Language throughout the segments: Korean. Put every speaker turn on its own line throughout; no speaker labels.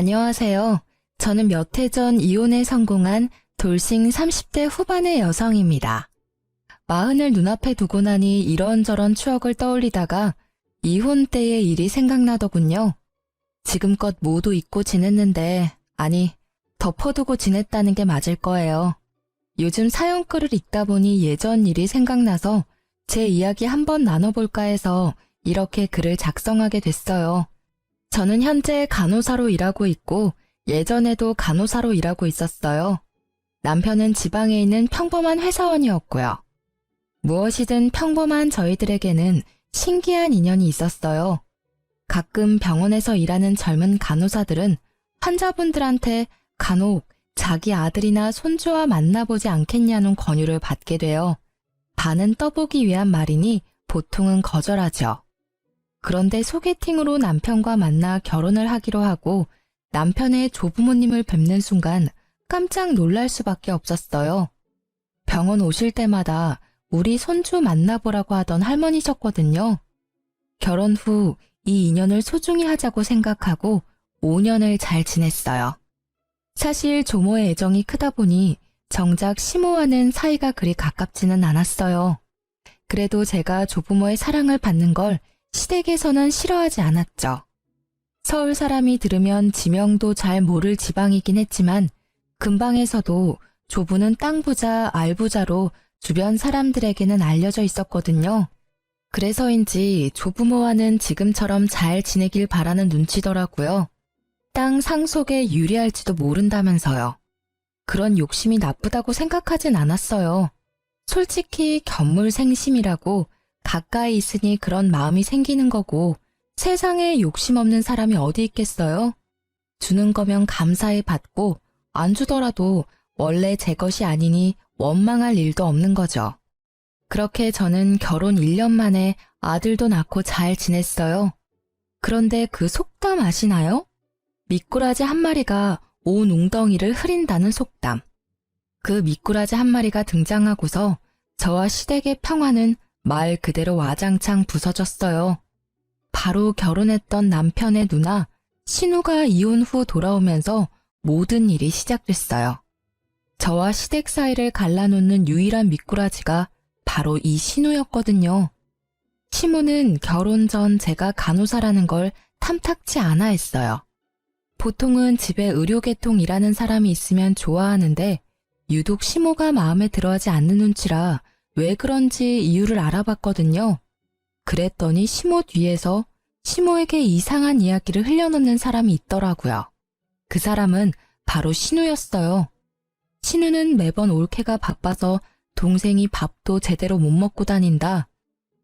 안녕하세요. 저는 몇 해 전 이혼에 성공한 돌싱 30대 후반의 여성입니다. 마흔을 눈앞에 두고 나니 이런저런 추억을 떠올리다가 이혼 때의 일이 생각나더군요. 지금껏 모두 잊고 지냈는데, 아니, 덮어두고 지냈다는 게 맞을 거예요. 요즘 사연글을 읽다 보니 예전 일이 생각나서 제 이야기 한번 나눠볼까 해서 이렇게 글을 작성하게 됐어요. 저는 현재 간호사로 일하고 있고 예전에도 간호사로 일하고 있었어요. 남편은 지방에 있는 평범한 회사원이었고요. 무엇이든 평범한 저희들에게는 신기한 인연이 있었어요. 가끔 병원에서 일하는 젊은 간호사들은 환자분들한테 간혹 자기 아들이나 손주와 만나보지 않겠냐는 권유를 받게 돼요. 반은 떠보기 위한 말이니 보통은 거절하죠. 그런데 소개팅으로 남편과 만나 결혼을 하기로 하고 남편의 조부모님을 뵙는 순간 깜짝 놀랄 수밖에 없었어요. 병원 오실 때마다 우리 손주 만나보라고 하던 할머니셨거든요. 결혼 후 이 인연을 소중히 하자고 생각하고 5년을 잘 지냈어요. 사실 조모의 애정이 크다 보니 정작 시모와는 사이가 그리 가깝지는 않았어요. 그래도 제가 조부모의 사랑을 받는 걸 시댁에서는 싫어하지 않았죠. 서울 사람이 들으면 지명도 잘 모를 지방이긴 했지만 근방에서도 조부는 땅 부자, 알 부자로 주변 사람들에게는 알려져 있었거든요. 그래서인지 조부모와는 지금처럼 잘 지내길 바라는 눈치더라고요. 땅 상속에 유리할지도 모른다면서요. 그런 욕심이 나쁘다고 생각하진 않았어요. 솔직히 견물생심이라고 가까이 있으니 그런 마음이 생기는 거고 세상에 욕심 없는 사람이 어디 있겠어요? 주는 거면 감사히 받고 안 주더라도 원래 제 것이 아니니 원망할 일도 없는 거죠. 그렇게 저는 결혼 1년 만에 아들도 낳고 잘 지냈어요. 그런데 그 속담 아시나요? 미꾸라지 한 마리가 온 웅덩이를 흐린다는 속담. 그 미꾸라지 한 마리가 등장하고서 저와 시댁의 평화는 말 그대로 와장창 부서졌어요. 바로 결혼했던 남편의 누나 신우가 이혼 후 돌아오면서 모든 일이 시작됐어요. 저와 시댁 사이를 갈라놓는 유일한 미꾸라지가 바로 이 신우였거든요. 시모는 결혼 전 제가 간호사라는 걸 탐탁치 않아 했어요. 보통은 집에 의료계통 일하는 사람이 있으면 좋아하는데 유독 시모가 마음에 들어하지 않는 눈치라 왜 그런지 이유를 알아봤거든요. 그랬더니 시모 뒤에서 시모에게 이상한 이야기를 흘려놓는 사람이 있더라고요. 그 사람은 바로 신우였어요. 신우는 매번 올케가 바빠서 동생이 밥도 제대로 못 먹고 다닌다.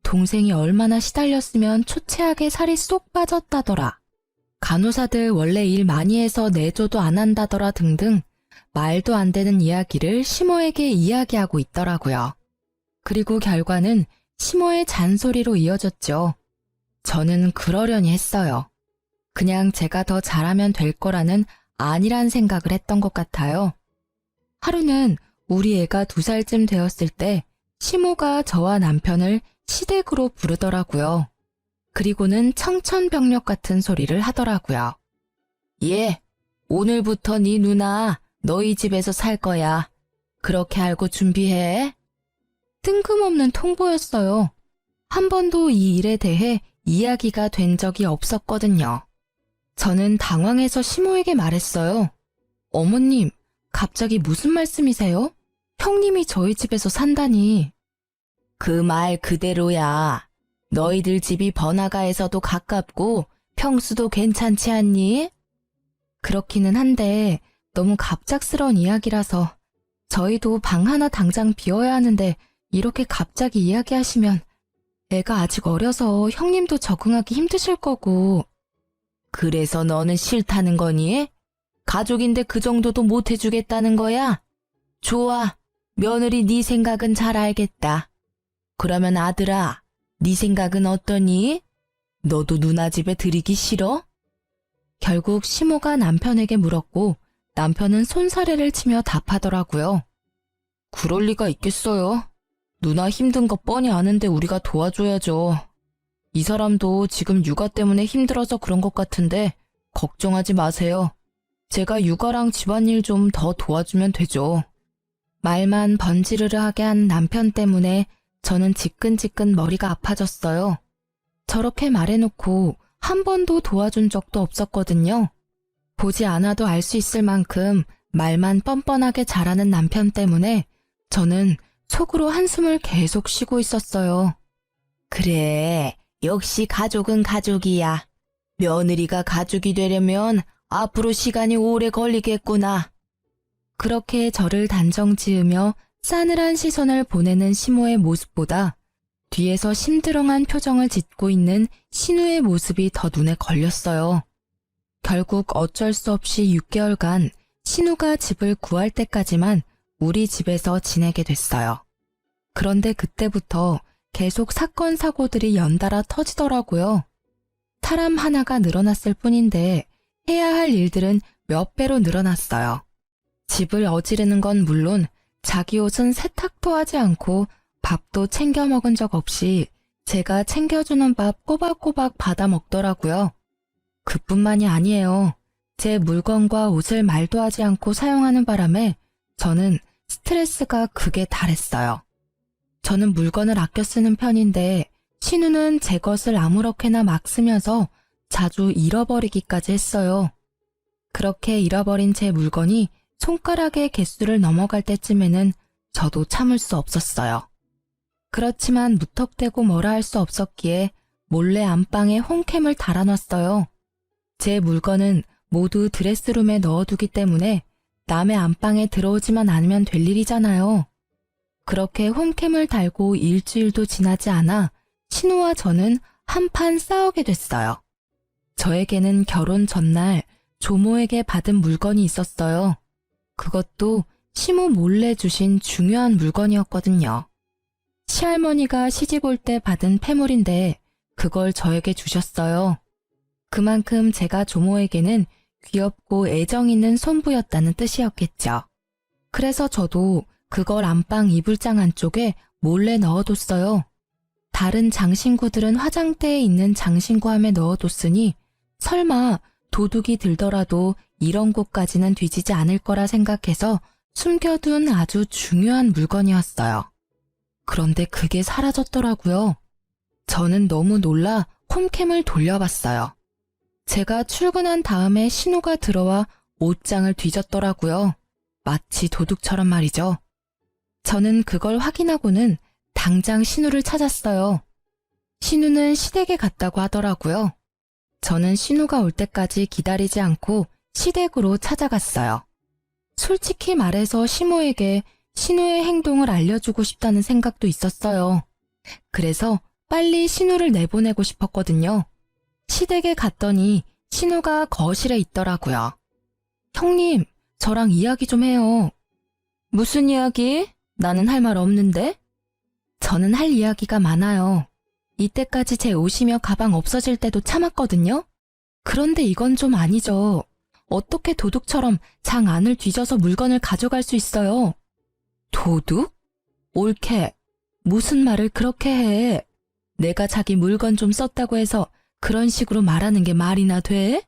동생이 얼마나 시달렸으면 초췌하게 살이 쏙 빠졌다더라. 간호사들 원래 일 많이 해서 내조도 안 한다더라 등등 말도 안 되는 이야기를 시모에게 이야기하고 있더라고요. 그리고 결과는 시모의 잔소리로 이어졌죠. 저는 그러려니 했어요. 그냥 제가 더 잘하면 될 거라는 안일한 생각을 했던 것 같아요. 하루는 우리 애가 2살쯤 되었을 때 시모가 저와 남편을 시댁으로 부르더라고요. 그리고는 청천벽력 같은 소리를 하더라고요. 예, 오늘부터 네 누나 너희 집에서 살 거야. 그렇게 알고 준비해. 뜬금없는 통보였어요. 한 번도 이 일에 대해 이야기가 된 적이 없었거든요. 저는 당황해서 시모에게 말했어요. 어머님, 갑자기 무슨 말씀이세요? 형님이 저희 집에서 산다니. 그 말 그대로야. 너희들 집이 번화가에서도 가깝고 평수도 괜찮지 않니? 그렇기는 한데 너무 갑작스러운 이야기라서 저희도 방 하나 당장 비워야 하는데 이렇게 갑자기 이야기하시면 애가 아직 어려서 형님도 적응하기 힘드실 거고. 그래서 너는 싫다는 거니? 가족인데 그 정도도 못 해주겠다는 거야? 좋아. 며느리 네 생각은 잘 알겠다. 그러면 아들아, 네 생각은 어떠니? 너도 누나 집에 들이기 싫어? 결국 시모가 남편에게 물었고 남편은 손사래를 치며 답하더라고요. 그럴 리가 있겠어요. 누나 힘든 거 뻔히 아는데 우리가 도와줘야죠. 이 사람도 지금 육아 때문에 힘들어서 그런 것 같은데 걱정하지 마세요. 제가 육아랑 집안일 좀 더 도와주면 되죠. 말만 번지르르하게 한 남편 때문에 저는 지끈지끈 머리가 아파졌어요. 저렇게 말해놓고 한 번도 도와준 적도 없었거든요. 보지 않아도 알 수 있을 만큼 말만 뻔뻔하게 잘하는 남편 때문에 저는 속으로 한숨을 계속 쉬고 있었어요. 그래, 역시 가족은 가족이야. 며느리가 가족이 되려면 앞으로 시간이 오래 걸리겠구나. 그렇게 저를 단정지으며 싸늘한 시선을 보내는 시모의 모습보다 뒤에서 심드렁한 표정을 짓고 있는 신우의 모습이 더 눈에 걸렸어요. 결국 어쩔 수 없이 6개월간 신우가 집을 구할 때까지만 우리 집에서 지내게 됐어요. 그런데 그때부터 계속 사건 사고들이 연달아 터지더라고요. 사람 하나가 늘어났을 뿐인데 해야 할 일들은 몇 배로 늘어났어요. 집을 어지르는 건 물론 자기 옷은 세탁도 하지 않고 밥도 챙겨 먹은 적 없이 제가 챙겨주는 밥 꼬박꼬박 받아 먹더라고요. 그뿐만이 아니에요. 제 물건과 옷을 말도 하지 않고 사용하는 바람에 저는 스트레스가 극에 달했어요. 저는 물건을 아껴 쓰는 편인데 신우는 제 것을 아무렇게나 막 쓰면서 자주 잃어버리기까지 했어요. 그렇게 잃어버린 제 물건이 손가락의 개수를 넘어갈 때쯤에는 저도 참을 수 없었어요. 그렇지만 무턱대고 뭐라 할 수 없었기에 몰래 안방에 홈캠을 달아놨어요. 제 물건은 모두 드레스룸에 넣어두기 때문에 남의 안방에 들어오지만 않으면 될 일이잖아요. 그렇게 홈캠을 달고 일주일도 지나지 않아 신우와 저는 한판 싸우게 됐어요. 저에게는 결혼 전날 조모에게 받은 물건이 있었어요. 그것도 시모 몰래 주신 중요한 물건이었거든요. 시할머니가 시집 올 때 받은 패물인데 그걸 저에게 주셨어요. 그만큼 제가 조모에게는 귀엽고 애정 있는 손부였다는 뜻이었겠죠. 그래서 저도 그걸 안방 이불장 안쪽에 몰래 넣어뒀어요. 다른 장신구들은 화장대에 있는 장신구함에 넣어뒀으니 설마 도둑이 들더라도 이런 곳까지는 뒤지지 않을 거라 생각해서 숨겨둔 아주 중요한 물건이었어요. 그런데 그게 사라졌더라고요. 저는 너무 놀라 홈캠을 돌려봤어요. 제가 출근한 다음에 신우가 들어와 옷장을 뒤졌더라고요. 마치 도둑처럼 말이죠. 저는 그걸 확인하고는 당장 신우를 찾았어요. 신우는 시댁에 갔다고 하더라고요. 저는 신우가 올 때까지 기다리지 않고 시댁으로 찾아갔어요. 솔직히 말해서 시모에게 신우의 행동을 알려주고 싶다는 생각도 있었어요. 그래서 빨리 신우를 내보내고 싶었거든요. 시댁에 갔더니 신우가 거실에 있더라고요. 형님, 저랑 이야기 좀 해요. 무슨 이야기? 나는 할 말 없는데? 저는 할 이야기가 많아요. 이때까지 제 옷이며 가방 없어질 때도 참았거든요. 그런데 이건 좀 아니죠. 어떻게 도둑처럼 장 안을 뒤져서 물건을 가져갈 수 있어요? 도둑? 옳게. 무슨 말을 그렇게 해? 내가 자기 물건 좀 썼다고 해서 그런 식으로 말하는 게 말이나 돼?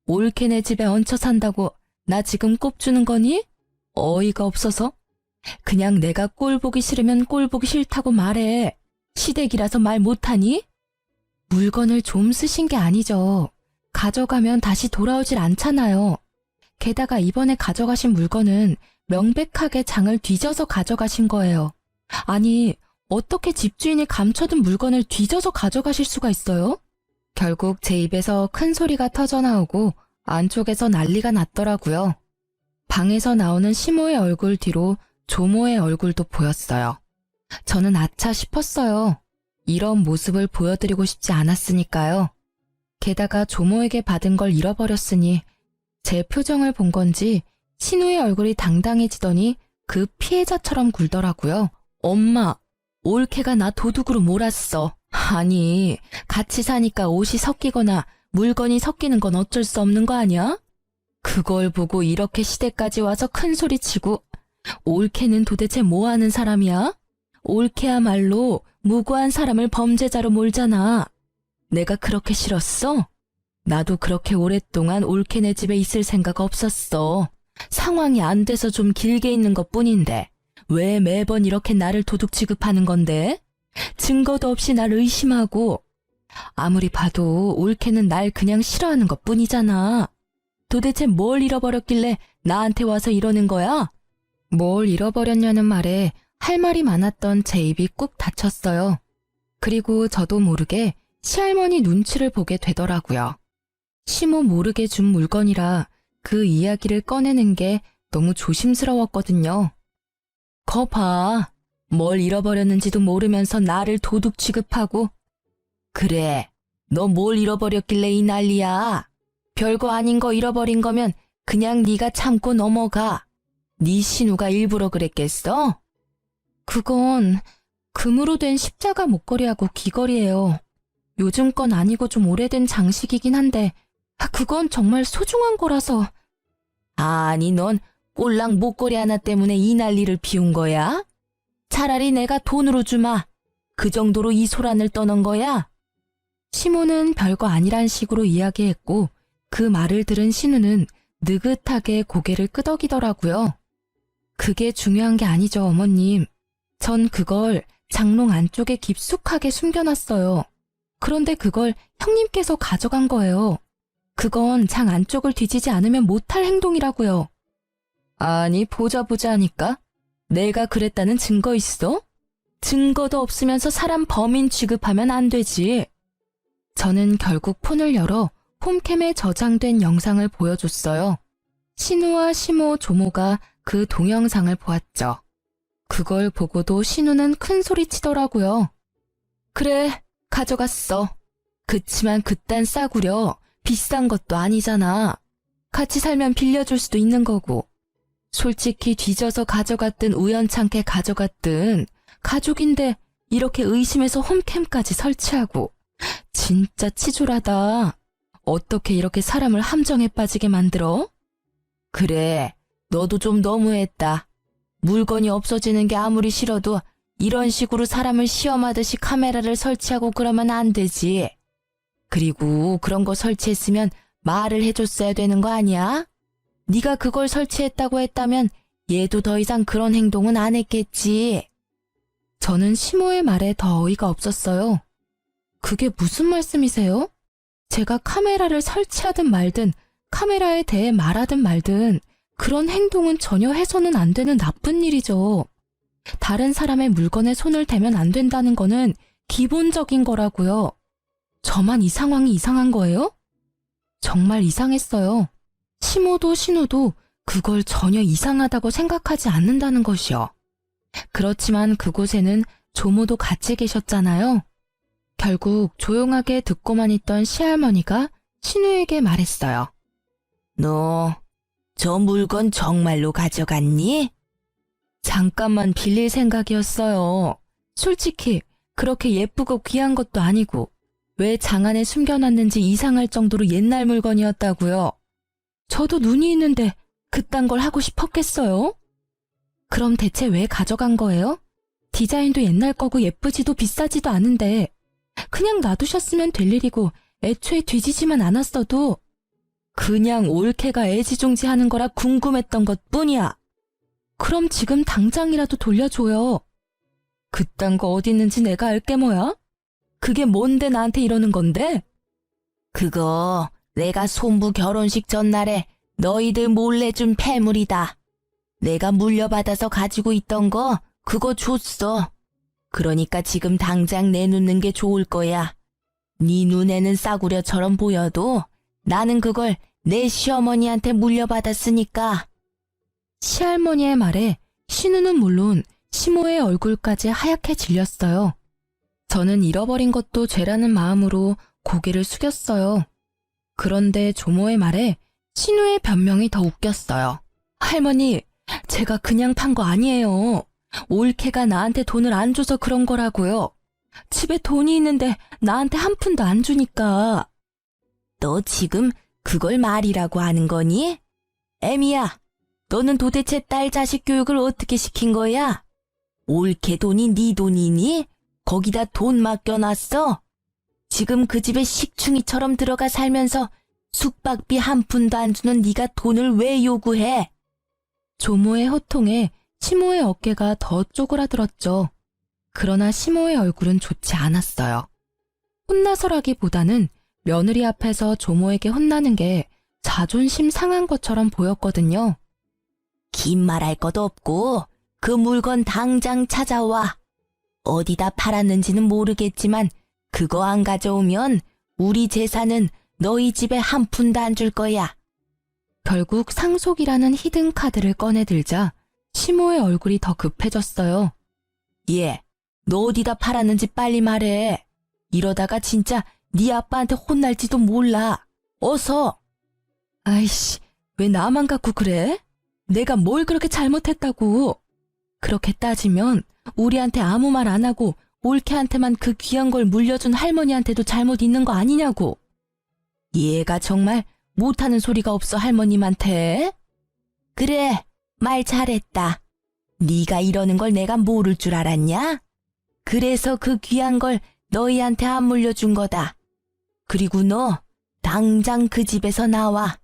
옳게 내 집에 얹혀 산다고 나 지금 꼽주는 거니? 어이가 없어서? 그냥 내가 꼴 보기 싫으면 꼴 보기 싫다고 말해. 시댁이라서 말 못하니? 물건을 좀 쓰신 게 아니죠. 가져가면 다시 돌아오질 않잖아요. 게다가 이번에 가져가신 물건은 명백하게 장을 뒤져서 가져가신 거예요. 아니, 어떻게 집주인이 감춰둔 물건을 뒤져서 가져가실 수가 있어요? 결국 제 입에서 큰 소리가 터져나오고 안쪽에서 난리가 났더라고요. 방에서 나오는 시모의 얼굴 뒤로 조모의 얼굴도 보였어요. 저는 아차 싶었어요. 이런 모습을 보여드리고 싶지 않았으니까요. 게다가 조모에게 받은 걸 잃어버렸으니 제 표정을 본 건지 신우의 얼굴이 당당해지더니 그 피해자처럼 굴더라고요. 엄마, 올케가 나 도둑으로 몰았어. 아니, 같이 사니까 옷이 섞이거나 물건이 섞이는 건 어쩔 수 없는 거 아니야? 그걸 보고 이렇게 시댁까지 와서 큰 소리 치고 올케는 도대체 뭐 하는 사람이야? 올케야말로 무고한 사람을 범죄자로 몰잖아. 내가 그렇게 싫었어? 나도 그렇게 오랫동안 올케네 집에 있을 생각 없었어. 상황이 안 돼서 좀 길게 있는 것뿐인데 왜 매번 이렇게 나를 도둑 취급하는 건데? 증거도 없이 날 의심하고. 아무리 봐도 올케는 날 그냥 싫어하는 것뿐이잖아. 도대체 뭘 잃어버렸길래 나한테 와서 이러는 거야? 뭘 잃어버렸냐는 말에 할 말이 많았던 제 입이 꾹 닫혔어요. 그리고 저도 모르게 시할머니 눈치를 보게 되더라고요. 시모 모르게 준 물건이라 그 이야기를 꺼내는 게 너무 조심스러웠거든요. 거 봐. 뭘 잃어버렸는지도 모르면서 나를 도둑 취급하고. 그래, 너 뭘 잃어버렸길래 이 난리야. 별거 아닌 거 잃어버린 거면 그냥 네가 참고 넘어가. 네 신우가 일부러 그랬겠어? 그건 금으로 된 십자가 목걸이하고 귀걸이에요. 요즘 건 아니고 좀 오래된 장식이긴 한데 그건 정말 소중한 거라서. 아니, 넌 꼴랑 목걸이 하나 때문에 이 난리를 피운 거야? 차라리 내가 돈으로 주마. 그 정도로 이 소란을 떠는 거야? 시모는 별거 아니란 식으로 이야기했고 그 말을 들은 신우는 느긋하게 고개를 끄덕이더라고요. 그게 중요한 게 아니죠, 어머님. 전 그걸 장롱 안쪽에 깊숙하게 숨겨놨어요. 그런데 그걸 형님께서 가져간 거예요. 그건 장 안쪽을 뒤지지 않으면 못할 행동이라고요. 아니, 보자 하니까. 내가 그랬다는 증거 있어? 증거도 없으면서 사람 범인 취급하면 안 되지. 저는 결국 폰을 열어 홈캠에 저장된 영상을 보여줬어요. 신우와 시모, 조모가 그 동영상을 보았죠. 그걸 보고도 신우는 큰 소리 치더라고요. 그래, 가져갔어. 그치만 그딴 싸구려 비싼 것도 아니잖아. 같이 살면 빌려줄 수도 있는 거고. 솔직히 뒤져서 가져갔든 우연찮게 가져갔든 가족인데 이렇게 의심해서 홈캠까지 설치하고. 진짜 치졸하다. 어떻게 이렇게 사람을 함정에 빠지게 만들어? 그래, 너도 좀 너무했다. 물건이 없어지는 게 아무리 싫어도 이런 식으로 사람을 시험하듯이 카메라를 설치하고 그러면 안 되지. 그리고 그런 거 설치했으면 말을 해줬어야 되는 거 아니야? 네가 그걸 설치했다고 했다면 얘도 더 이상 그런 행동은 안 했겠지. 저는 시모의 말에 더 어이가 없었어요. 그게 무슨 말씀이세요? 제가 카메라를 설치하든 말든 카메라에 대해 말하든 말든 그런 행동은 전혀 해서는 안 되는 나쁜 일이죠. 다른 사람의 물건에 손을 대면 안 된다는 거는 기본적인 거라고요. 저만 이 상황이 이상한 거예요? 정말 이상했어요. 시모도 신우도 그걸 전혀 이상하다고 생각하지 않는다는 것이요. 그렇지만 그곳에는 조모도 같이 계셨잖아요. 결국 조용하게 듣고만 있던 시할머니가 신우에게 말했어요. 너 저 물건 정말로 가져갔니? 잠깐만 빌릴 생각이었어요. 솔직히 그렇게 예쁘고 귀한 것도 아니고 왜 장 안에 숨겨놨는지 이상할 정도로 옛날 물건이었다고요. 저도 눈이 있는데 그딴 걸 하고 싶었겠어요? 그럼 대체 왜 가져간 거예요? 디자인도 옛날 거고 예쁘지도 비싸지도 않은데 그냥 놔두셨으면 될 일이고 애초에 뒤지지만 않았어도 그냥 올케가 애지중지하는 거라 궁금했던 것뿐이야. 그럼 지금 당장이라도 돌려줘요. 그딴 거 어디 있는지 내가 알게 뭐야? 그게 뭔데 나한테 이러는 건데? 그거 내가 손부 결혼식 전날에 너희들 몰래 준 폐물이다. 내가 물려받아서 가지고 있던 거 그거 줬어. 그러니까 지금 당장 내놓는 게 좋을 거야. 네 눈에는 싸구려처럼 보여도 나는 그걸 내 시어머니한테 물려받았으니까. 시할머니의 말에 신우는 물론 시모의 얼굴까지 하얗게 질렸어요. 저는 잃어버린 것도 죄라는 마음으로 고개를 숙였어요. 그런데 조모의 말에 신우의 변명이 더 웃겼어요. 할머니, 제가 그냥 판 거 아니에요. 올케가 나한테 돈을 안 줘서 그런 거라고요. 집에 돈이 있는데 나한테 한 푼도 안 주니까. 너 지금 그걸 말이라고 하는 거니? 애미야, 너는 도대체 딸 자식 교육을 어떻게 시킨 거야? 올케 돈이 네 돈이니? 거기다 돈 맡겨놨어?
지금 그 집에 식충이처럼 들어가 살면서 숙박비 한 푼도 안 주는 네가 돈을 왜 요구해?
조모의 호통에 시모의 어깨가 더 쪼그라들었죠. 그러나 시모의 얼굴은 좋지 않았어요. 혼나서라기보다는 며느리 앞에서 조모에게 혼나는 게 자존심 상한 것처럼 보였거든요.
긴 말할 것도 없고 그 물건 당장 찾아와. 어디다 팔았는지는 모르겠지만 그거 안 가져오면 우리 재산은 너희 집에 한 푼도 안 줄 거야.
결국 상속이라는 히든 카드를 꺼내들자 시모의 얼굴이 더 급해졌어요.
얘, 너 어디다 팔았는지 빨리 말해. 이러다가 진짜 네 아빠한테 혼날지도 몰라. 어서.
아이씨, 왜 나만 갖고 그래? 내가 뭘 그렇게 잘못했다고. 그렇게 따지면 우리한테 아무 말 안 하고 올케한테만 그 귀한 걸 물려준 할머니한테도 잘못 있는 거 아니냐고.
얘가 정말 못하는 소리가 없어 할머님한테. 그래, 말 잘했다. 네가 이러는 걸 내가 모를 줄 알았냐? 그래서 그 귀한 걸 너희한테 안 물려준 거다. 그리고 너 당장 그 집에서 나와.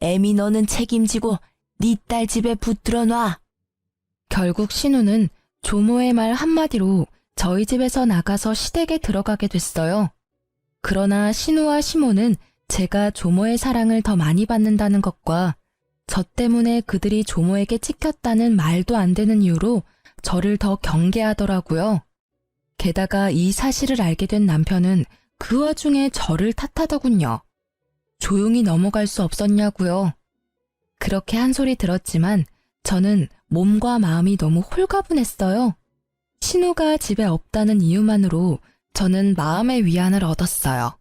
애미 너는 책임지고 네 딸 집에 붙들어 놔.
결국 신우는 조모의 말 한마디로 저희 집에서 나가서 시댁에 들어가게 됐어요. 그러나 신우와 시모는 제가 조모의 사랑을 더 많이 받는다는 것과 저 때문에 그들이 조모에게 찍혔다는 말도 안 되는 이유로 저를 더 경계하더라고요. 게다가 이 사실을 알게 된 남편은 그 와중에 저를 탓하더군요. 조용히 넘어갈 수 없었냐고요. 그렇게 한 소리 들었지만 저는 몸과 마음이 너무 홀가분했어요. 신우가 집에 없다는 이유만으로 저는 마음의 위안을 얻었어요.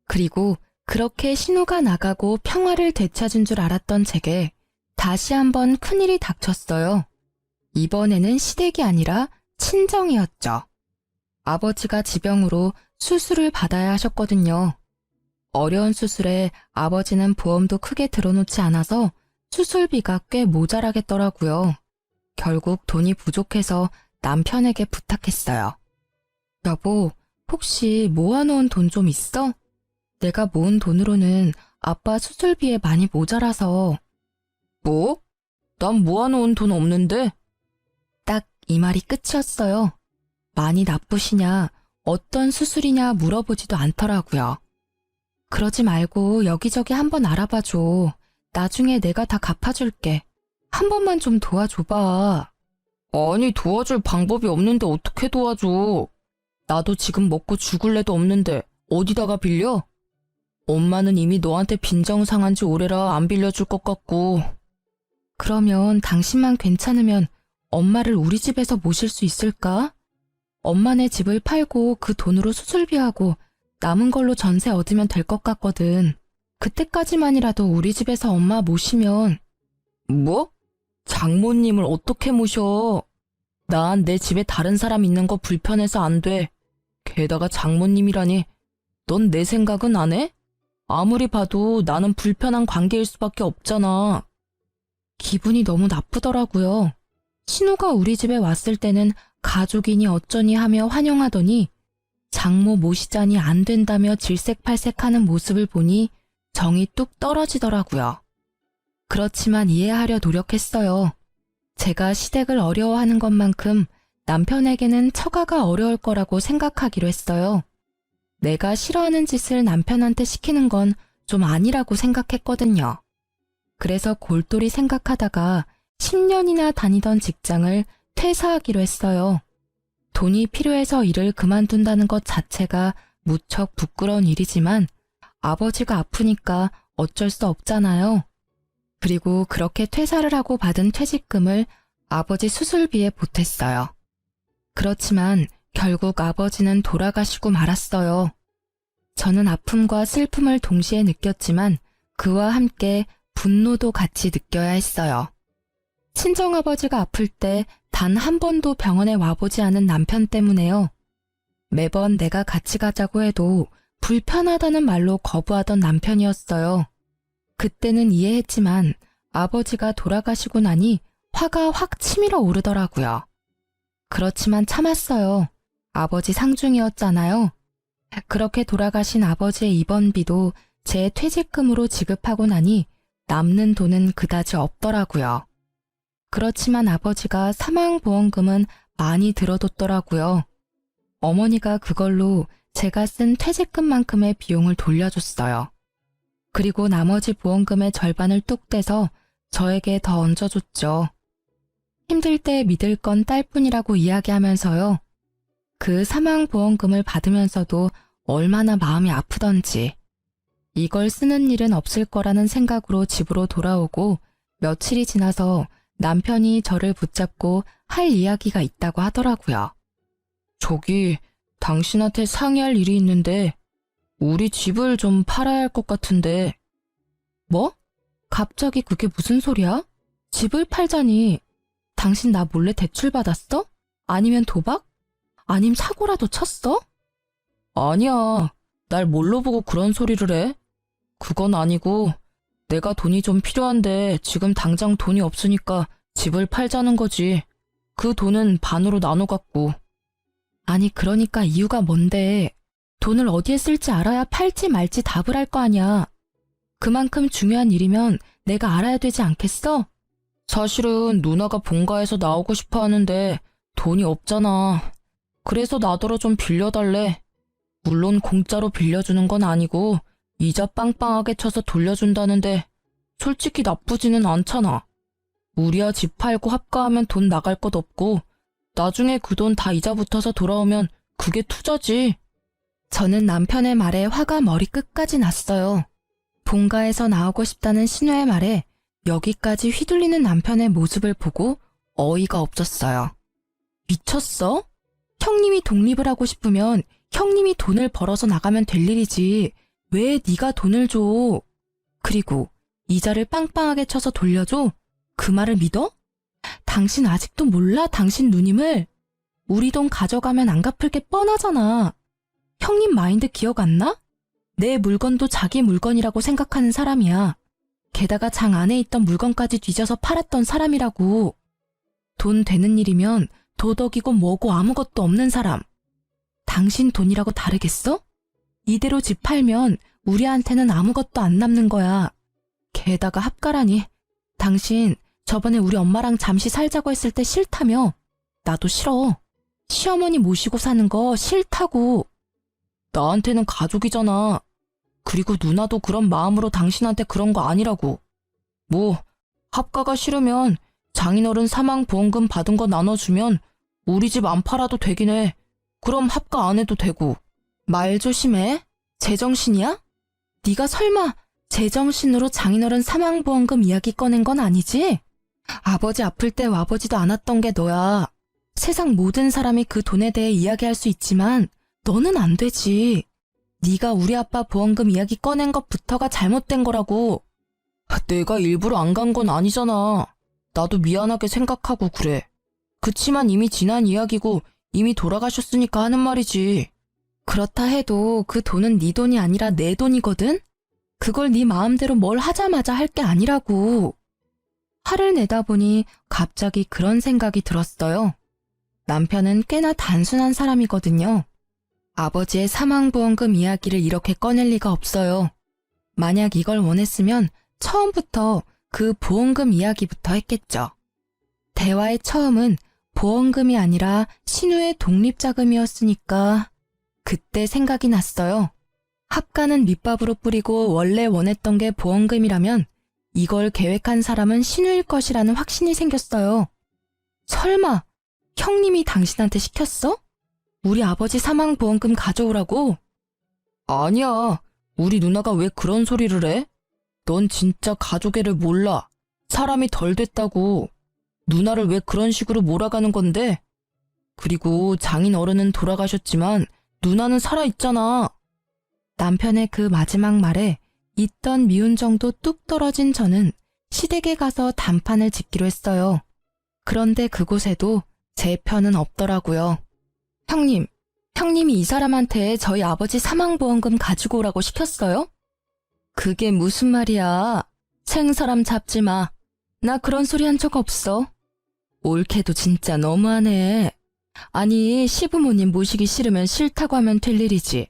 그리고 그렇게 신우가 나가고 평화를 되찾은 줄 알았던 제게 다시 한번 큰일이 닥쳤어요. 이번에는 시댁이 아니라 친정이었죠. 아버지가 지병으로 수술을 받아야 하셨거든요. 어려운 수술에 아버지는 보험도 크게 들어놓지 않아서 수술비가 꽤 모자라겠더라고요. 결국 돈이 부족해서 남편에게 부탁했어요. 여보, 혹시 모아놓은 돈 좀 있어? 내가 모은 돈으로는 아빠 수술비에 많이 모자라서. 뭐? 난 모아놓은 돈 없는데? 딱 이 말이 끝이었어요. 많이 나쁘시냐, 어떤 수술이냐 물어보지도 않더라고요. 그러지 말고 여기저기 한번 알아봐줘. 나중에 내가 다 갚아줄게. 한 번만 좀 도와줘봐. 아니, 도와줄 방법이 없는데 어떻게 도와줘? 나도 지금 먹고 죽을래도 없는데 어디다가 빌려? 엄마는 이미 너한테 빈정상한 지 오래라 안 빌려줄 것 같고. 그러면 당신만 괜찮으면 엄마를 우리 집에서 모실 수 있을까? 엄마네 집을 팔고 그 돈으로 수술비하고 남은 걸로 전세 얻으면 될 것 같거든. 그때까지만이라도 우리 집에서 엄마 모시면. 뭐? 장모님을 어떻게 모셔? 난 내 집에 다른 사람 있는 거 불편해서 안 돼. 게다가 장모님이라니. 넌 내 생각은 안 해? 아무리 봐도 나는 불편한 관계일 수밖에 없잖아. 기분이 너무 나쁘더라고요. 신우가 우리 집에 왔을 때는 가족이니 어쩌니 하며 환영하더니 장모 모시자니 안 된다며 질색팔색하는 모습을 보니 정이 뚝 떨어지더라고요. 그렇지만 이해하려 노력했어요. 제가 시댁을 어려워하는 것만큼 남편에게는 처가가 어려울 거라고 생각하기로 했어요. 내가 싫어하는 짓을 남편한테 시키는 건 좀 아니라고 생각했거든요. 그래서 골똘히 생각하다가 10년이나 다니던 직장을 퇴사하기로 했어요. 돈이 필요해서 일을 그만둔다는 것 자체가 무척 부끄러운 일이지만 아버지가 아프니까 어쩔 수 없잖아요. 그리고 그렇게 퇴사를 하고 받은 퇴직금을 아버지 수술비에 보탰어요. 그렇지만 결국 아버지는 돌아가시고 말았어요. 저는 아픔과 슬픔을 동시에 느꼈지만 그와 함께 분노도 같이 느껴야 했어요. 친정아버지가 아플 때 단 한 번도 병원에 와보지 않은 남편 때문에요. 매번 내가 같이 가자고 해도 불편하다는 말로 거부하던 남편이었어요. 그때는 이해했지만 아버지가 돌아가시고 나니 화가 확 치밀어 오르더라고요. 그렇지만 참았어요. 아버지 상중이었잖아요. 그렇게 돌아가신 아버지의 입원비도 제 퇴직금으로 지급하고 나니 남는 돈은 그다지 없더라고요. 그렇지만 아버지가 사망보험금은 많이 들어뒀더라고요. 어머니가 그걸로 제가 쓴 퇴직금만큼의 비용을 돌려줬어요. 그리고 나머지 보험금의 절반을 뚝 떼서 저에게 더 얹어줬죠. 힘들 때 믿을 건 딸뿐이라고 이야기하면서요. 그 사망보험금을 받으면서도 얼마나 마음이 아프던지. 이걸 쓰는 일은 없을 거라는 생각으로 집으로 돌아오고 며칠이 지나서 남편이 저를 붙잡고 할 이야기가 있다고 하더라고요. 저기, 당신한테 상의할 일이 있는데 우리 집을 좀 팔아야 할 것 같은데. 뭐? 갑자기 그게 무슨 소리야? 집을 팔자니. 당신 나 몰래 대출 받았어? 아니면 도박? 아님 사고라도 쳤어? 아니야. 날 뭘로 보고 그런 소리를 해? 그건 아니고 내가 돈이 좀 필요한데 지금 당장 돈이 없으니까 집을 팔자는 거지. 그 돈은 반으로 나눠 갖고. 아니 그러니까 이유가 뭔데? 돈을 어디에 쓸지 알아야 팔지 말지 답을 할 거 아니야. 그만큼 중요한 일이면 내가 알아야 되지 않겠어? 사실은 누나가 본가에서 나오고 싶어 하는데 돈이 없잖아. 그래서 나더러 좀 빌려달래. 물론 공짜로 빌려주는 건 아니고 이자 빵빵하게 쳐서 돌려준다는데 솔직히 나쁘지는 않잖아. 우리야 집 팔고 합가하면 돈 나갈 것 없고 나중에 그 돈 다 이자 붙어서 돌아오면 그게 투자지. 저는 남편의 말에 화가 머리끝까지 났어요. 본가에서 나오고 싶다는 신우의 말에 여기까지 휘둘리는 남편의 모습을 보고 어이가 없었어요. 미쳤어? 형님이 독립을 하고 싶으면 형님이 돈을 벌어서 나가면 될 일이지. 왜 네가 돈을 줘? 그리고 이자를 빵빵하게 쳐서 돌려줘? 그 말을 믿어? 당신 아직도 몰라, 당신 누님을? 우리 돈 가져가면 안 갚을 게 뻔하잖아. 형님 마인드 기억 안 나? 내 물건도 자기 물건이라고 생각하는 사람이야. 게다가 장 안에 있던 물건까지 뒤져서 팔았던 사람이라고. 돈 되는 일이면 도덕이고 뭐고 아무것도 없는 사람. 당신 돈이라고 다르겠어? 이대로 집 팔면 우리한테는 아무것도 안 남는 거야. 게다가 합가라니. 당신 저번에 우리 엄마랑 잠시 살자고 했을 때 싫다며. 나도 싫어. 시어머니 모시고 사는 거 싫다고. 나한테는 가족이잖아. 그리고 누나도 그런 마음으로 당신한테 그런 거 아니라고. 뭐 합가가 싫으면 장인어른 사망보험금 받은 거 나눠주면 우리 집 안 팔아도 되긴 해. 그럼 합가 안 해도 되고. 말 조심해. 제정신이야? 네가 설마 제정신으로 장인어른 사망보험금 이야기 꺼낸 건 아니지? 아버지 아플 때 와보지도 않았던 게 너야. 세상 모든 사람이 그 돈에 대해 이야기할 수 있지만 너는 안 되지. 네가 우리 아빠 보험금 이야기 꺼낸 것부터가 잘못된 거라고. 내가 일부러 안 간 건 아니잖아. 나도 미안하게 생각하고 그래. 그치만 이미 지난 이야기고 이미 돌아가셨으니까 하는 말이지. 그렇다 해도 그 돈은 네 돈이 아니라 내 돈이거든? 그걸 네 마음대로 뭘 하자마자 할 게 아니라고. 화를 내다 보니 갑자기 그런 생각이 들었어요. 남편은 꽤나 단순한 사람이거든요. 아버지의 사망보험금 이야기를 이렇게 꺼낼 리가 없어요. 만약 이걸 원했으면 처음부터 그 보험금 이야기부터 했겠죠. 대화의 처음은 보험금이 아니라 신우의 독립자금이었으니까 그때 생각이 났어요. 합가는 밑밥으로 뿌리고 원래 원했던 게 보험금이라면 이걸 계획한 사람은 신우일 것이라는 확신이 생겼어요. 설마 형님이 당신한테 시켰어? 우리 아버지 사망보험금 가져오라고? 아니야. 우리 누나가 왜 그런 소리를 해? 넌 진짜 가족애를 몰라. 사람이 덜 됐다고. 누나를 왜 그런 식으로 몰아가는 건데? 그리고 장인 어른은 돌아가셨지만 누나는 살아있잖아. 남편의 그 마지막 말에 있던 미운 정도 뚝 떨어진 저는 시댁에 가서 단판을 짓기로 했어요. 그런데 그곳에도 제 편은 없더라고요. 형님이 이 사람한테 저희 아버지 사망보험금 가지고 오라고 시켰어요? 그게 무슨 말이야. 생사람 잡지 마. 나 그런 소리 한 적 없어. 옳게도 진짜 너무하네. 아니, 시부모님 모시기 싫으면 싫다고 하면 될 일이지.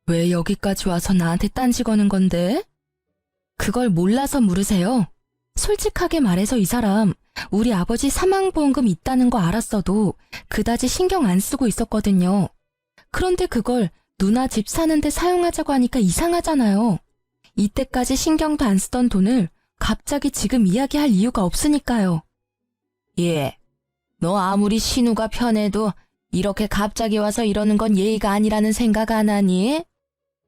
왜 여기까지 와서 나한테 딴지 거는 건데? 그걸 몰라서 물으세요. 솔직하게 말해서 이 사람 우리 아버지 사망보험금 있다는 거 알았어도 그다지 신경 안 쓰고 있었거든요. 그런데 그걸 누나 집 사는데 사용하자고 하니까 이상하잖아요. 이때까지 신경도 안 쓰던 돈을 갑자기 지금 이야기할 이유가 없으니까요. 예, 너 아무리 신우가 편해도 이렇게 갑자기 와서 이러는 건 예의가 아니라는 생각 안 하니?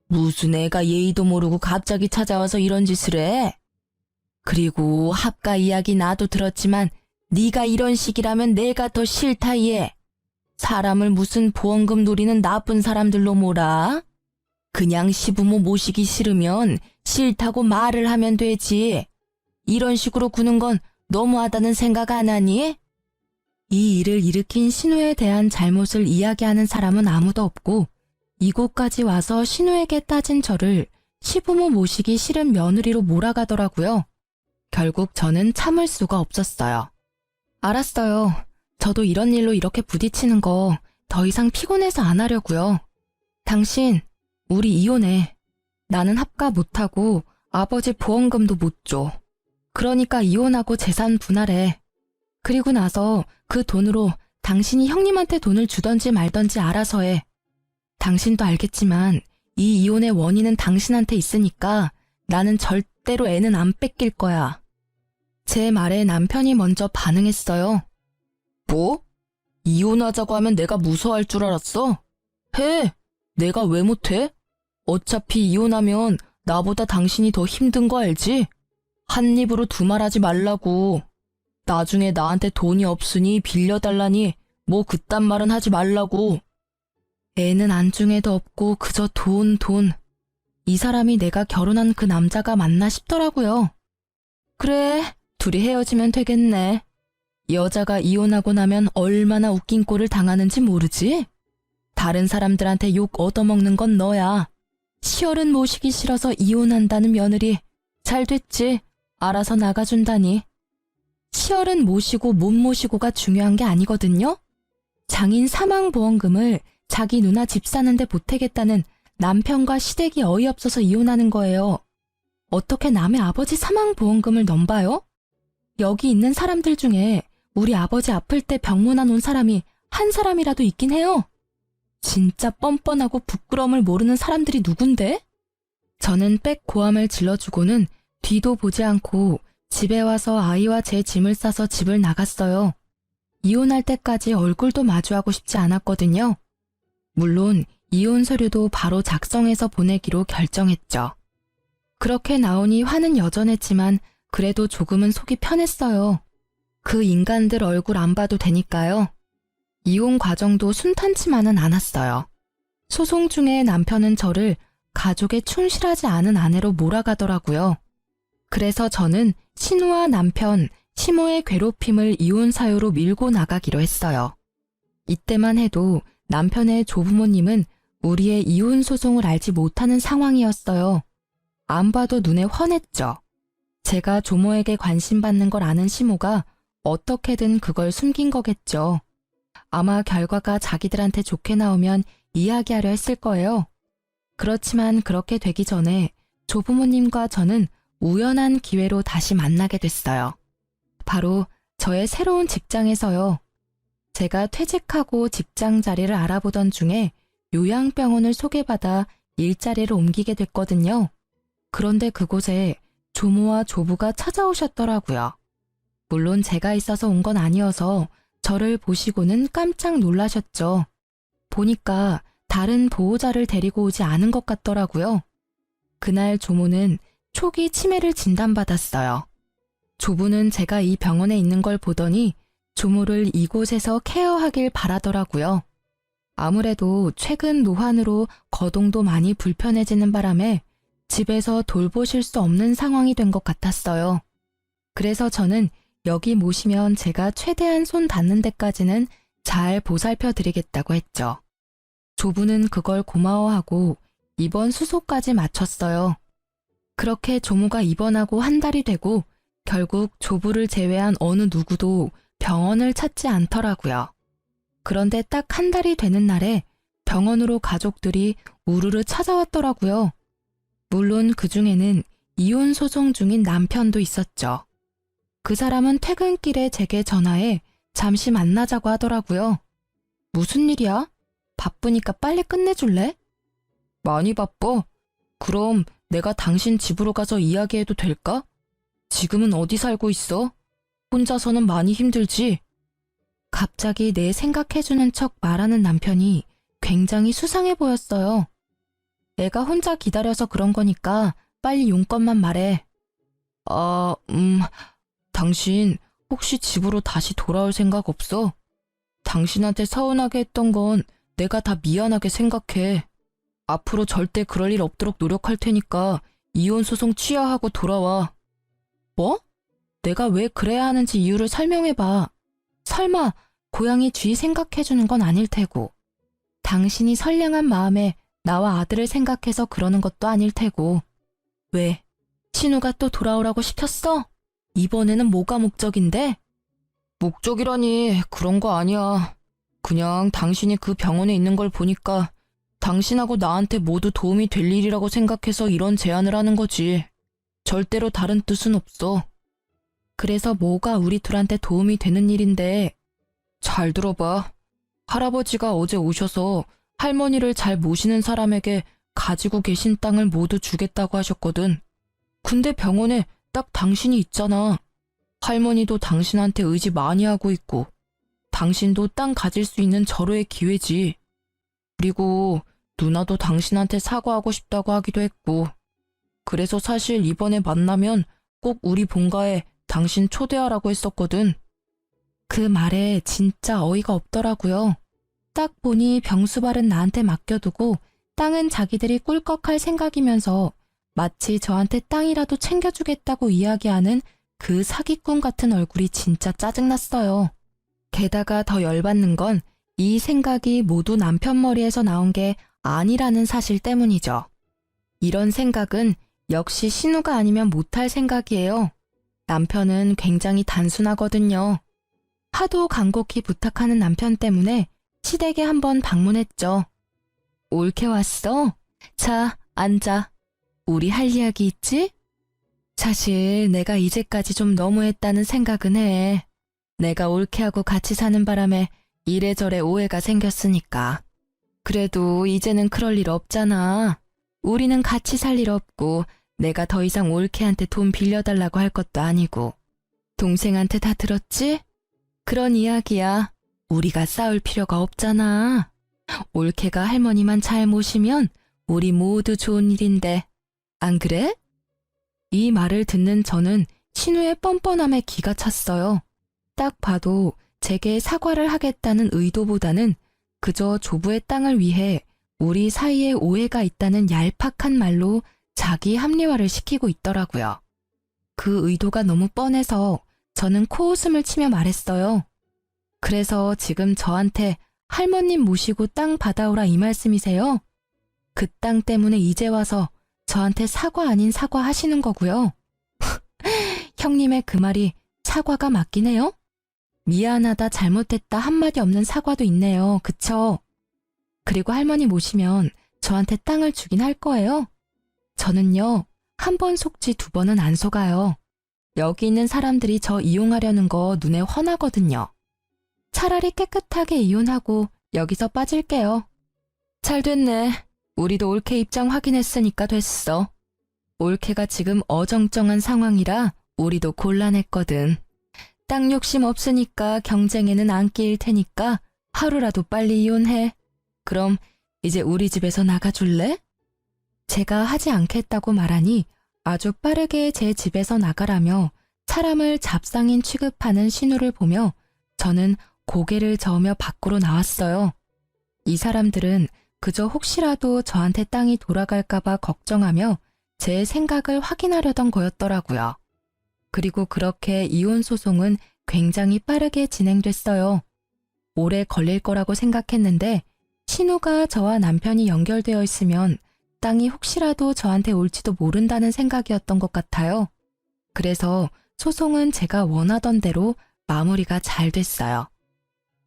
무슨 애가 예의도 모르고 갑자기 찾아와서 이런 짓을 해? 그리고 합가 이야기 나도 들었지만 네가 이런 식이라면 내가 더 싫다 얘. 사람을 무슨 보험금 노리는 나쁜 사람들로 몰아? 그냥 시부모 모시기 싫으면 싫다고 말을 하면 되지. 이런 식으로 구는 건 너무하다는 생각 안 하니? 이 일을 일으킨 신우에 대한 잘못을 이야기하는 사람은 아무도 없고 이곳까지 와서 신우에게 따진 저를 시부모 모시기 싫은 며느리로 몰아가더라고요. 결국 저는 참을 수가 없었어요. 알았어요. 저도 이런 일로 이렇게 부딪히는 거 더 이상 피곤해서 안 하려고요. 당신, 우리 이혼해. 나는 합가 못하고 아버지 보험금도 못 줘. 그러니까 이혼하고 재산 분할해. 그리고 나서 그 돈으로 당신이 형님한테 돈을 주던지 말던지 알아서 해. 당신도 알겠지만 이 이혼의 원인은 당신한테 있으니까 나는 절대로 애는 안 뺏길 거야. 제 말에 남편이 먼저 반응했어요. 뭐? 이혼하자고 하면 내가 무서워할 줄 알았어? 해! 내가 왜 못해? 어차피 이혼하면 나보다 당신이 더 힘든 거 알지? 한 입으로 두말하지 말라고. 나중에 나한테 돈이 없으니 빌려달라니 뭐 그딴 말은 하지 말라고. 애는 안중에도 없고 그저 돈. 이 사람이 내가 결혼한 그 남자가 맞나 싶더라고요. 그래, 둘이 헤어지면 되겠네. 여자가 이혼하고 나면 얼마나 웃긴 꼴을 당하는지 모르지? 다른 사람들한테 욕 얻어먹는 건 너야. 시어른 모시기 싫어서 이혼한다는 며느리. 잘 됐지. 알아서 나가준다니. 시어른 모시고 못 모시고가 중요한 게 아니거든요. 장인 사망보험금을 자기 누나 집 사는데 보태겠다는 남편과 시댁이 어이없어서 이혼하는 거예요. 어떻게 남의 아버지 사망보험금을 넘봐요? 여기 있는 사람들 중에 우리 아버지 아플 때 병문안 온 사람이 한 사람이라도 있긴 해요. 진짜 뻔뻔하고 부끄러움을 모르는 사람들이 누군데? 저는 빽 고함을 질러주고는 뒤도 보지 않고 집에 와서 아이와 제 짐을 싸서 집을 나갔어요. 이혼할 때까지 얼굴도 마주하고 싶지 않았거든요. 물론 이혼 서류도 바로 작성해서 보내기로 결정했죠. 그렇게 나오니 화는 여전했지만 그래도 조금은 속이 편했어요. 그 인간들 얼굴 안 봐도 되니까요. 이혼 과정도 순탄치만은 않았어요. 소송 중에 남편은 저를 가족에 충실하지 않은 아내로 몰아가더라고요. 그래서 저는 신우와 남편, 시모의 괴롭힘을 이혼 사유로 밀고 나가기로 했어요. 이때만 해도 남편의 조부모님은 우리의 이혼 소송을 알지 못하는 상황이었어요. 안 봐도 눈에 훤했죠. 제가 조모에게 관심받는 걸 아는 시모가 어떻게든 그걸 숨긴 거겠죠. 아마 결과가 자기들한테 좋게 나오면 이야기하려 했을 거예요. 그렇지만 그렇게 되기 전에 조부모님과 저는 우연한 기회로 다시 만나게 됐어요. 바로 저의 새로운 직장에서요. 제가 퇴직하고 직장 자리를 알아보던 중에 요양병원을 소개받아 일자리를 옮기게 됐거든요. 그런데 그곳에 조모와 조부가 찾아오셨더라고요. 물론 제가 있어서 온 건 아니어서 저를 보시고는 깜짝 놀라셨죠. 보니까 다른 보호자를 데리고 오지 않은 것 같더라고요. 그날 조모는 초기 치매를 진단받았어요. 조부는 제가 이 병원에 있는 걸 보더니 조모를 이곳에서 케어하길 바라더라고요. 아무래도 최근 노환으로 거동도 많이 불편해지는 바람에 집에서 돌보실 수 없는 상황이 된 것 같았어요. 그래서 저는 여기 모시면 제가 최대한 손 닿는 데까지는 잘 보살펴 드리겠다고 했죠. 조부는 그걸 고마워하고 입원 수소까지 마쳤어요. 그렇게 조모가 입원하고 한 달이 되고 결국 조부를 제외한 어느 누구도 병원을 찾지 않더라고요. 그런데 딱 한 달이 되는 날에 병원으로 가족들이 우르르 찾아왔더라고요. 물론 그 중에는 이혼 소송 중인 남편도 있었죠. 그 사람은 퇴근길에 제게 전화해 잠시 만나자고 하더라고요. 무슨 일이야? 바쁘니까 빨리 끝내줄래? 많이 바빠. 그럼 내가 당신 집으로 가서 이야기해도 될까? 지금은 어디 살고 있어? 혼자서는 많이 힘들지? 갑자기 내 생각해주는 척 말하는 남편이 굉장히 수상해 보였어요. 애가 혼자 기다려서 그런 거니까 빨리 용건만 말해. 당신 혹시 집으로 다시 돌아올 생각 없어? 당신한테 서운하게 했던 건 내가 다 미안하게 생각해. 앞으로 절대 그럴 일 없도록 노력할 테니까 이혼 소송 취하하고 돌아와. 뭐? 내가 왜 그래야 하는지 이유를 설명해봐. 설마 고양이 쥐 생각해주는 건 아닐 테고. 당신이 선량한 마음에 나와 아들을 생각해서 그러는 것도 아닐 테고. 왜? 신우가 또 돌아오라고 시켰어? 이번에는 뭐가 목적인데? 목적이라니 그런 거 아니야. 그냥 당신이 그 병원에 있는 걸 보니까 당신하고 나한테 모두 도움이 될 일이라고 생각해서 이런 제안을 하는 거지. 절대로 다른 뜻은 없어. 그래서 뭐가 우리 둘한테 도움이 되는 일인데. 잘 들어봐. 할아버지가 어제 오셔서 할머니를 잘 모시는 사람에게 가지고 계신 땅을 모두 주겠다고 하셨거든. 근데 병원에 딱 당신이 있잖아. 할머니도 당신한테 의지 많이 하고 있고 당신도 땅 가질 수 있는 절호의 기회지. 그리고 누나도 당신한테 사과하고 싶다고 하기도 했고. 그래서 사실 이번에 만나면 꼭 우리 본가에 당신 초대하라고 했었거든. 그 말에 진짜 어이가 없더라고요. 딱 보니 병수발은 나한테 맡겨두고 땅은 자기들이 꿀꺽할 생각이면서 마치 저한테 땅이라도 챙겨주겠다고 이야기하는 그 사기꾼 같은 얼굴이 진짜 짜증났어요. 게다가 더 열받는 건 이 생각이 모두 남편 머리에서 나온 게 아니라는 사실 때문이죠. 이런 생각은 역시 신우가 아니면 못할 생각이에요. 남편은 굉장히 단순하거든요. 하도 간곡히 부탁하는 남편 때문에 시댁에 한번 방문했죠. 옳게 왔어? 자, 앉아. 우리 할 이야기 있지? 사실 내가 이제까지 좀 너무했다는 생각은 해. 내가 옳게 하고 같이 사는 바람에 이래저래 오해가 생겼으니까. 그래도 이제는 그럴 일 없잖아. 우리는 같이 살 일 없고 내가 더 이상 올케한테 돈 빌려달라고 할 것도 아니고. 동생한테 다 들었지? 그런 이야기야. 우리가 싸울 필요가 없잖아. 올케가 할머니만 잘 모시면 우리 모두 좋은 일인데. 안 그래? 이 말을 듣는 저는 신우의 뻔뻔함에 기가 찼어요. 딱 봐도 제게 사과를 하겠다는 의도보다는 그저 조부의 땅을 위해 우리 사이에 오해가 있다는 얄팍한 말로 자기 합리화를 시키고 있더라고요. 그 의도가 너무 뻔해서 저는 코웃음을 치며 말했어요. 그래서 지금 저한테 할머님 모시고 땅 받아오라 이 말씀이세요? 그 땅 때문에 이제 와서 저한테 사과 아닌 사과 하시는 거고요. 형님의 그 말이 사과가 맞긴 해요? 미안하다 잘못했다 한마디 없는 사과도 있네요. 그쵸? 그리고 할머니 모시면 저한테 땅을 주긴 할 거예요. 저는요, 한 번 속지 두 번은 안 속아요. 여기 있는 사람들이 저 이용하려는 거 눈에 훤하거든요. 차라리 깨끗하게 이혼하고 여기서 빠질게요. 잘 됐네. 우리도 올케 입장 확인했으니까 됐어. 올케가 지금 어정쩡한 상황이라 우리도 곤란했거든. 땅 욕심 없으니까 경쟁에는 안 끼일 테니까 하루라도 빨리 이혼해. 그럼 이제 우리 집에서 나가줄래? 제가 하지 않겠다고 말하니 아주 빠르게 제 집에서 나가라며 사람을 잡상인 취급하는 신우를 보며 저는 고개를 저으며 밖으로 나왔어요. 이 사람들은 그저 혹시라도 저한테 땅이 돌아갈까봐 걱정하며 제 생각을 확인하려던 거였더라고요. 그리고 그렇게 이혼 소송은 굉장히 빠르게 진행됐어요. 오래 걸릴 거라고 생각했는데 신우가 저와 남편이 연결되어 있으면 땅이 혹시라도 저한테 올지도 모른다는 생각이었던 것 같아요. 그래서 소송은 제가 원하던 대로 마무리가 잘 됐어요.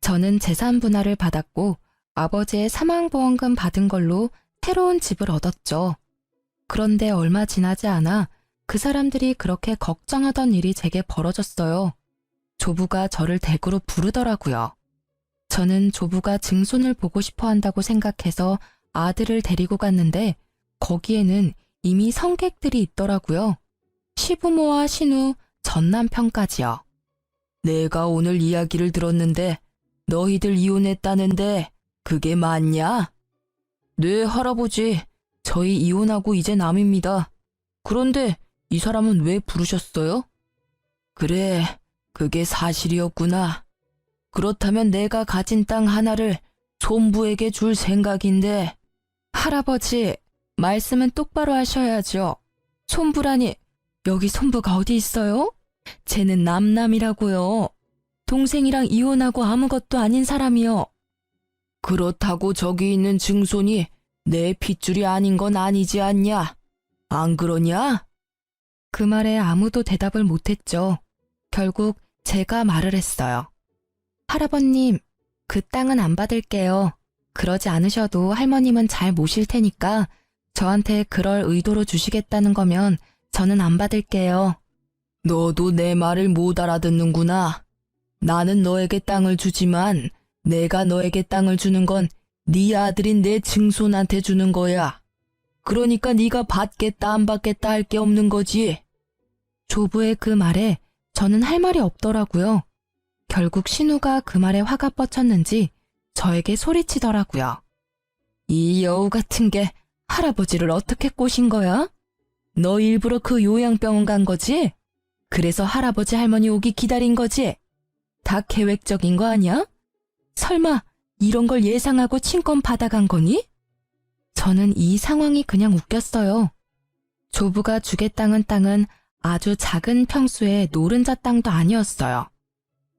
저는 재산 분할을 받았고 아버지의 사망보험금 받은 걸로 새로운 집을 얻었죠. 그런데 얼마 지나지 않아 그 사람들이 그렇게 걱정하던 일이 제게 벌어졌어요. 조부가 저를 댁으로 부르더라고요. 저는 조부가 증손을 보고 싶어 한다고 생각해서 아들을 데리고 갔는데 거기에는 이미 성객들이 있더라고요. 시부모와 신우, 전남편까지요. 내가 오늘 이야기를 들었는데 너희들 이혼했다는데 그게 맞냐? 네, 할아버지. 저희 이혼하고 이제 남입니다. 그런데 이 사람은 왜 부르셨어요? 그래, 그게 사실이었구나. 그렇다면 내가 가진 땅 하나를 손부에게 줄 생각인데. 할아버지, 말씀은 똑바로 하셔야죠. 손부라니, 여기 손부가 어디 있어요? 쟤는 남남이라고요. 동생이랑 이혼하고 아무것도 아닌 사람이요. 그렇다고 저기 있는 증손이 내 핏줄이 아닌 건 아니지 않냐? 안 그러냐? 그 말에 아무도 대답을 못했죠. 결국 제가 말을 했어요. 할아버님, 그 땅은 안 받을게요. 그러지 않으셔도 할머님은 잘 모실 테니까 저한테 그럴 의도로 주시겠다는 거면 저는 안 받을게요. 너도 내 말을 못 알아듣는구나. 나는 너에게 땅을 주지만 내가 너에게 땅을 주는 건 네 아들인 내 증손한테 주는 거야. 그러니까 네가 받겠다 안 받겠다 할 게 없는 거지. 조부의 그 말에 저는 할 말이 없더라고요. 결국 신우가 그 말에 화가 뻗쳤는지 저에게 소리치더라고요. 이 여우 같은 게 할아버지를 어떻게 꼬신 거야? 너 일부러 그 요양병원 간 거지? 그래서 할아버지 할머니 오기 기다린 거지? 다 계획적인 거 아니야? 설마 이런 걸 예상하고 친권 받아간 거니? 저는 이 상황이 그냥 웃겼어요. 조부가 주겠다는 땅은 아주 작은 평수의 노른자 땅도 아니었어요.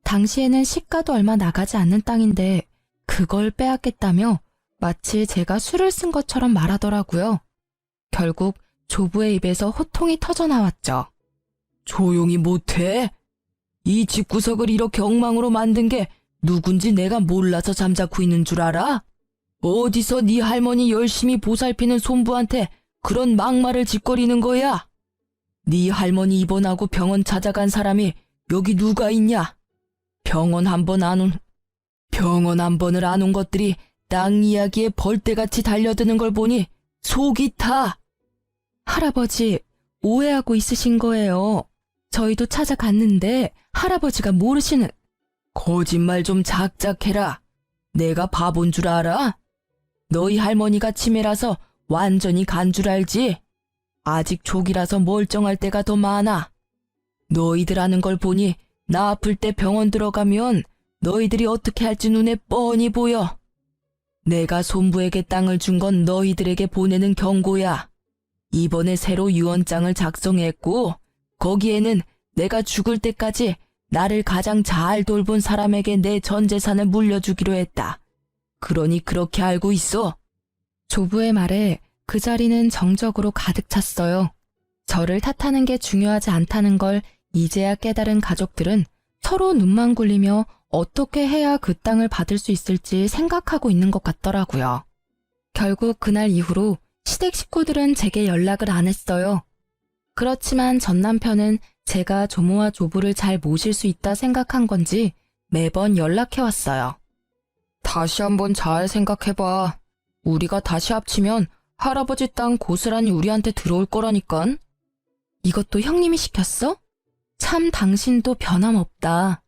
당시에는 시가도 얼마 나가지 않는 땅인데 그걸 빼앗겠다며 마치 제가 술을 쓴 것처럼 말하더라고요. 결국 조부의 입에서 호통이 터져나왔죠. 조용히 못해? 이 집구석을 이렇게 엉망으로 만든 게 누군지 내가 몰라서 잠자코 있는 줄 알아? 어디서 네 할머니 열심히 보살피는 손부한테 그런 막말을 짓거리는 거야? 네 할머니 입원하고 병원 찾아간 사람이 여기 누가 있냐? 병원 한 번을 안 온 것들이 땅 이야기에 벌떼같이 달려드는 걸 보니 속이 타. 할아버지, 오해하고 있으신 거예요. 저희도 찾아갔는데 할아버지가 모르시는... 거짓말 좀 작작해라. 내가 바본 줄 알아? 너희 할머니가 치매라서 완전히 간 줄 알지? 아직 초기라서 멀쩡할 때가 더 많아. 너희들 하는 걸 보니 나 아플 때 병원 들어가면 너희들이 어떻게 할지 눈에 뻔히 보여. 내가 손부에게 땅을 준 건 너희들에게 보내는 경고야. 이번에 새로 유언장을 작성했고 거기에는 내가 죽을 때까지 나를 가장 잘 돌본 사람에게 내 전 재산을 물려주기로 했다. 그러니 그렇게 알고 있어. 조부의 말에 그 자리는 정적으로 가득 찼어요. 저를 탓하는 게 중요하지 않다는 걸 이제야 깨달은 가족들은 서로 눈만 굴리며 어떻게 해야 그 땅을 받을 수 있을지 생각하고 있는 것 같더라고요. 결국 그날 이후로 시댁 식구들은 제게 연락을 안 했어요. 그렇지만 전 남편은 제가 조모와 조부를 잘 모실 수 있다 생각한 건지 매번 연락해왔어요. 다시 한번 잘 생각해봐. 우리가 다시 합치면 할아버지 땅 고스란히 우리한테 들어올 거라니깐. 이것도 형님이 시켰어? 참 당신도 변함없다.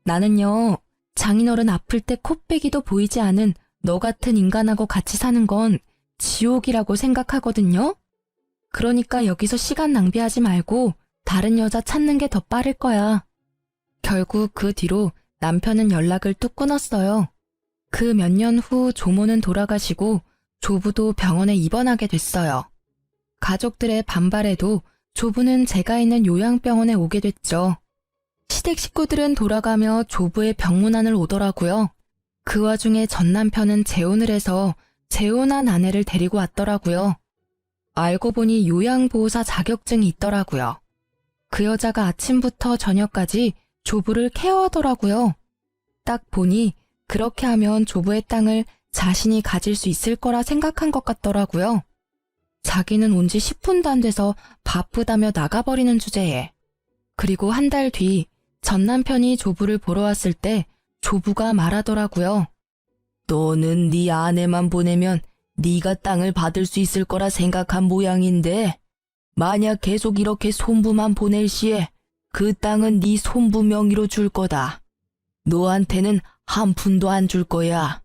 나는요, 장인어른 아플 때 코빼기도 보이지 않은 너 같은 인간하고 같이 사는 건 지옥이라고 생각하거든요. 그러니까 여기서 시간 낭비하지 말고 다른 여자 찾는 게 더 빠를 거야. 결국 그 뒤로 남편은 연락을 뚝 끊었어요. 그 몇 년 후 조모는 돌아가시고 조부도 병원에 입원하게 됐어요. 가족들의 반발에도 조부는 제가 있는 요양병원에 오게 됐죠. 시댁 식구들은 돌아가며 조부의 병문안을 오더라고요. 그 와중에 전 남편은 재혼을 해서 재혼한 아내를 데리고 왔더라고요. 알고 보니 요양보호사 자격증이 있더라고요. 그 여자가 아침부터 저녁까지 조부를 케어하더라고요. 딱 보니 그렇게 하면 조부의 땅을 자신이 가질 수 있을 거라 생각한 것 같더라고요. 자기는 온 지 10분도 안 돼서 바쁘다며 나가버리는 주제에. 그리고 한 달 뒤 전 남편이 조부를 보러 왔을 때 조부가 말하더라고요.
너는 네 아내만 보내면 네가 땅을 받을 수 있을 거라 생각한 모양인데 만약 계속 이렇게 손부만 보낼 시에 그 땅은 네 손부 명의로 줄 거다. 너한테는 한 푼도 안 줄 거야.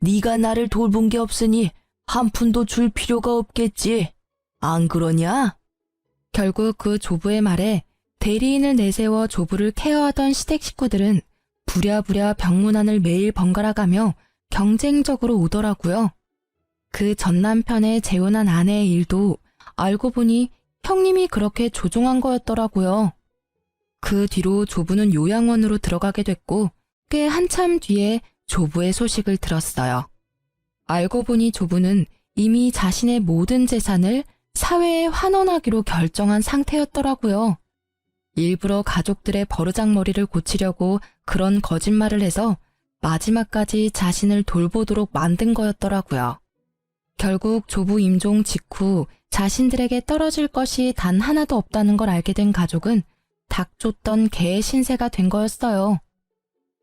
네가 나를 돌본 게 없으니 한 푼도 줄 필요가 없겠지. 안 그러냐?
결국 그 조부의 말에 대리인을 내세워 조부를 케어하던 시댁 식구들은 부랴부랴 병문안을 매일 번갈아가며 경쟁적으로 오더라고요. 그 전 남편의 재혼한 아내의 일도 알고 보니 형님이 그렇게 조종한 거였더라고요. 그 뒤로 조부는 요양원으로 들어가게 됐고 꽤 한참 뒤에 조부의 소식을 들었어요. 알고 보니 조부는 이미 자신의 모든 재산을 사회에 환원하기로 결정한 상태였더라고요. 일부러 가족들의 버르장머리를 고치려고 그런 거짓말을 해서 마지막까지 자신을 돌보도록 만든 거였더라고요. 결국 조부 임종 직후 자신들에게 떨어질 것이 단 하나도 없다는 걸 알게 된 가족은 닭 쫓던 개의 신세가 된 거였어요.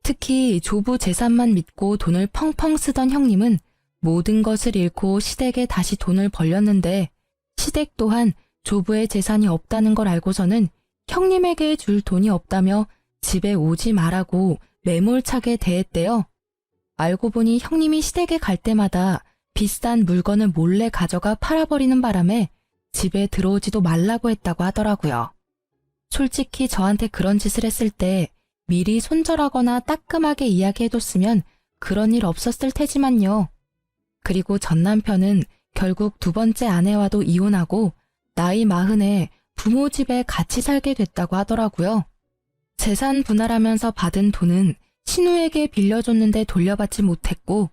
특히 조부 재산만 믿고 돈을 펑펑 쓰던 형님은 모든 것을 잃고 시댁에 다시 돈을 벌렸는데 시댁 또한 조부의 재산이 없다는 걸 알고서는 형님에게 줄 돈이 없다며 집에 오지 말라고 매몰차게 대했대요. 알고 보니 형님이 시댁에 갈 때마다 비싼 물건을 몰래 가져가 팔아버리는 바람에 집에 들어오지도 말라고 했다고 하더라고요. 솔직히 저한테 그런 짓을 했을 때 미리 손절하거나 따끔하게 이야기해뒀으면 그런 일 없었을 테지만요. 그리고 전 남편은 결국 두 번째 아내와도 이혼하고 나이 40에 부모 집에 같이 살게 됐다고 하더라고요. 재산 분할하면서 받은 돈은 신우에게 빌려줬는데 돌려받지 못했고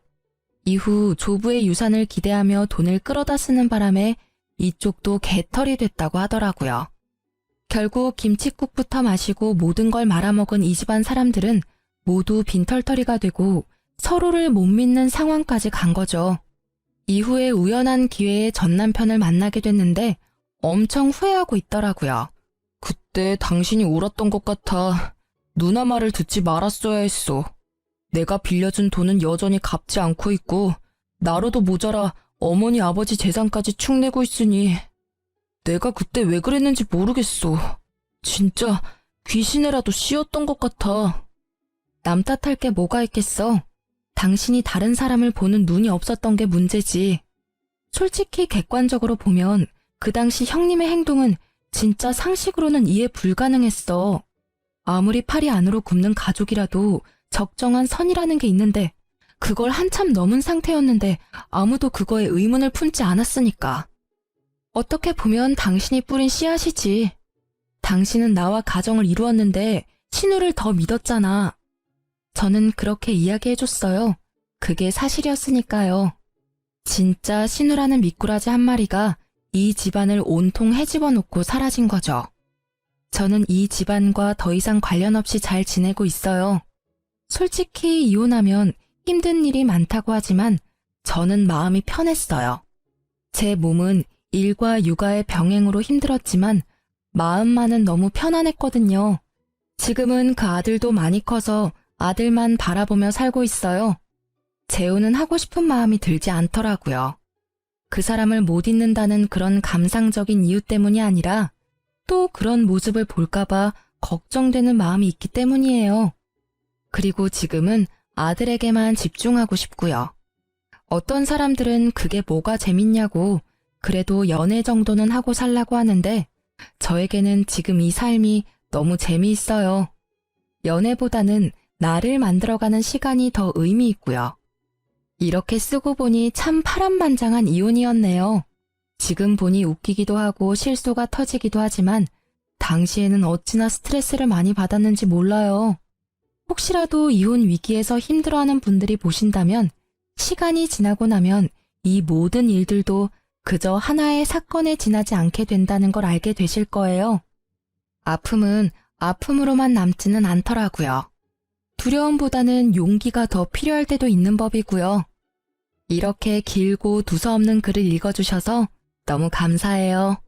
이후 조부의 유산을 기대하며 돈을 끌어다 쓰는 바람에 이쪽도 개털이 됐다고 하더라고요. 결국 김칫국부터 마시고 모든 걸 말아먹은 이 집안 사람들은 모두 빈털터리가 되고 서로를 못 믿는 상황까지 간 거죠. 이후에 우연한 기회에 전 남편을 만나게 됐는데 엄청 후회하고 있더라고요. 그때 당신이 울었던 것 같아. 누나 말을 듣지 말았어야 했어. 내가 빌려준 돈은 여전히 갚지 않고 있고 나로도 모자라 어머니 아버지 재산까지 축 내고 있으니 내가 그때 왜 그랬는지 모르겠어. 진짜 귀신에라도 씌었던 것 같아. 남 탓할 게 뭐가 있겠어. 당신이 다른 사람을 보는 눈이 없었던 게 문제지. 솔직히 객관적으로 보면 그 당시 형님의 행동은 진짜 상식으로는 이해 불가능했어. 아무리 팔이 안으로 굽는 가족이라도 적정한 선이라는 게 있는데 그걸 한참 넘은 상태였는데 아무도 그거에 의문을 품지 않았으니까. 어떻게 보면 당신이 뿌린 씨앗이지. 당신은 나와 가정을 이루었는데 신우를 더 믿었잖아. 저는 그렇게 이야기해줬어요. 그게 사실이었으니까요. 진짜 신우라는 미꾸라지 한 마리가 이 집안을 온통 헤집어 놓고 사라진 거죠. 저는 이 집안과 더 이상 관련 없이 잘 지내고 있어요. 솔직히 이혼하면 힘든 일이 많다고 하지만 저는 마음이 편했어요. 제 몸은 일과 육아의 병행으로 힘들었지만 마음만은 너무 편안했거든요. 지금은 그 아들도 많이 커서 아들만 바라보며 살고 있어요. 재혼은 하고 싶은 마음이 들지 않더라고요. 그 사람을 못 잊는다는 그런 감상적인 이유 때문이 아니라 또 그런 모습을 볼까봐 걱정되는 마음이 있기 때문이에요. 그리고 지금은 아들에게만 집중하고 싶고요. 어떤 사람들은 그게 뭐가 재밌냐고 그래도 연애 정도는 하고 살라고 하는데 저에게는 지금 이 삶이 너무 재미있어요. 연애보다는 나를 만들어가는 시간이 더 의미 있고요. 이렇게 쓰고 보니 참 파란만장한 이혼이었네요. 지금 보니 웃기기도 하고 실소가 터지기도 하지만 당시에는 어찌나 스트레스를 많이 받았는지 몰라요. 혹시라도 이혼 위기에서 힘들어하는 분들이 보신다면 시간이 지나고 나면 이 모든 일들도 그저 하나의 사건에 지나지 않게 된다는 걸 알게 되실 거예요. 아픔은 아픔으로만 남지는 않더라고요. 두려움보다는 용기가 더 필요할 때도 있는 법이고요. 이렇게 길고 두서없는 글을 읽어주셔서 너무 감사해요.